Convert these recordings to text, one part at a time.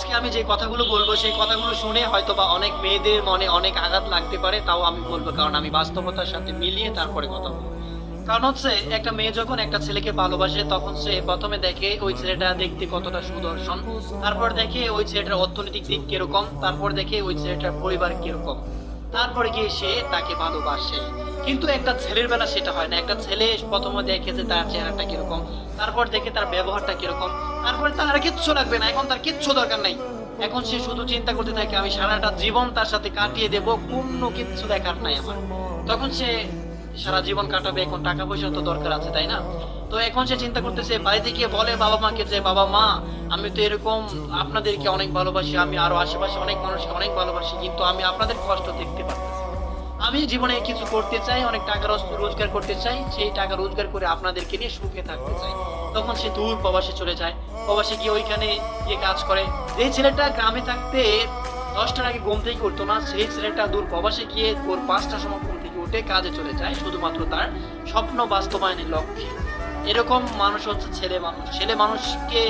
আজকে আমি যে কথাগুলো বলবো সেই কথাগুলো শুনে হয়তো বা অনেক মেয়েদের মনে অনেক আঘাত লাগতে পারে, তাও আমি বলবো কারণ আমি বাস্তবতার সাথে মিলিয়ে তারপরে কথা বলবো। কারণ হচ্ছে একটা মেয়ে যখন একটা ছেলেকে ভালোবাসে তখন সে প্রথমে দেখে ওই ছেলেটা দেখতে কতটা সুদর্শন, তারপর দেখে ওই ছেলেটার অর্থনৈতিক দিক কিরকম, তারপর দেখে ওই ছেলেটার পরিবার কিরকম, তারপরে গিয়ে সে তাকে ভালোবাসে। কিন্তু একটা ছেলের বেলা সেটা হয় না। একটা ছেলে প্রথমে দেখে যে তার চেহারাটা কিরকম, তারপর দেখে তার ব্যবহারটা কিরকম, তারপরে তার আর কিচ্ছু লাগবে না, এখন তার কিচ্ছু দরকার নাই। এখন সে শুধু চিন্তা করতে থাকে আমি সারাটা জীবন তার সাথে কাটিয়ে দেব, কোনো কিচ্ছু দেখার নাই আমার। তখন সে সারা জীবন কাটাবে, এখন টাকা পয়সা তো দরকার আছে তাই না? তো এখন সে চিন্তা করতেছে, বাড়িতে গিয়ে বলে বাবা মাকে যে বাবা মা আমি তো এরকম আপনাদেরকে অনেক ভালোবাসি, আমি আরো আশেপাশে অনেক মানুষকে অনেক ভালোবাসি, কিন্তু আমি আপনাদের কষ্ট দেখতে পারতেছি। আমি জীবনে কিছু করতে চাই, অনেক টাকা রোজগার করতে চাই, সেই টাকা রোজগার করে আপনাদেরকে নিয়ে সুখে থাকতে চাই। তখন সে দূর প্রবাসে চলে যায়, প্রবাসে গিয়ে ওইখানে গিয়ে কাজ করে। যে ছেলেটা গ্রামে থাকতে 10টার আগে ঘুম থেকে উঠতো না, সেই ছেলেটা দূর প্রবাসে গিয়ে ভোর 5টার সময় ঘুম থেকে উঠে কাজে চলে যায় শুধুমাত্র তার স্বপ্ন বাস্তবায়নের লক্ষ্যে। এরকম মানুষ হচ্ছে ছেলে মানুষ। ছেলে মানুষকে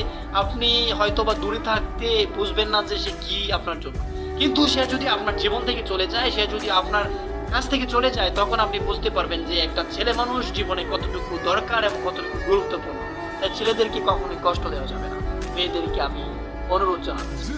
আপনি হয়তো বা দূরে থাকতে বুঝবেন না যে সে কি আপনার জন্য, কিন্তু সে যদি আপনার জীবন থেকে চলে যায়, সে যদি আপনার কাছ থেকে চলে যায়, তখন আপনি বুঝতে পারবেন যে একটা ছেলে মানুষ জীবনে কতটুকু দরকার এবং কতটুকু গুরুত্বপূর্ণ। তাই ছেলেদেরকে কখনোই কষ্ট দেওয়া যাবে না, মেয়েদেরকে আমি অনুরোধ জানাচ্ছি।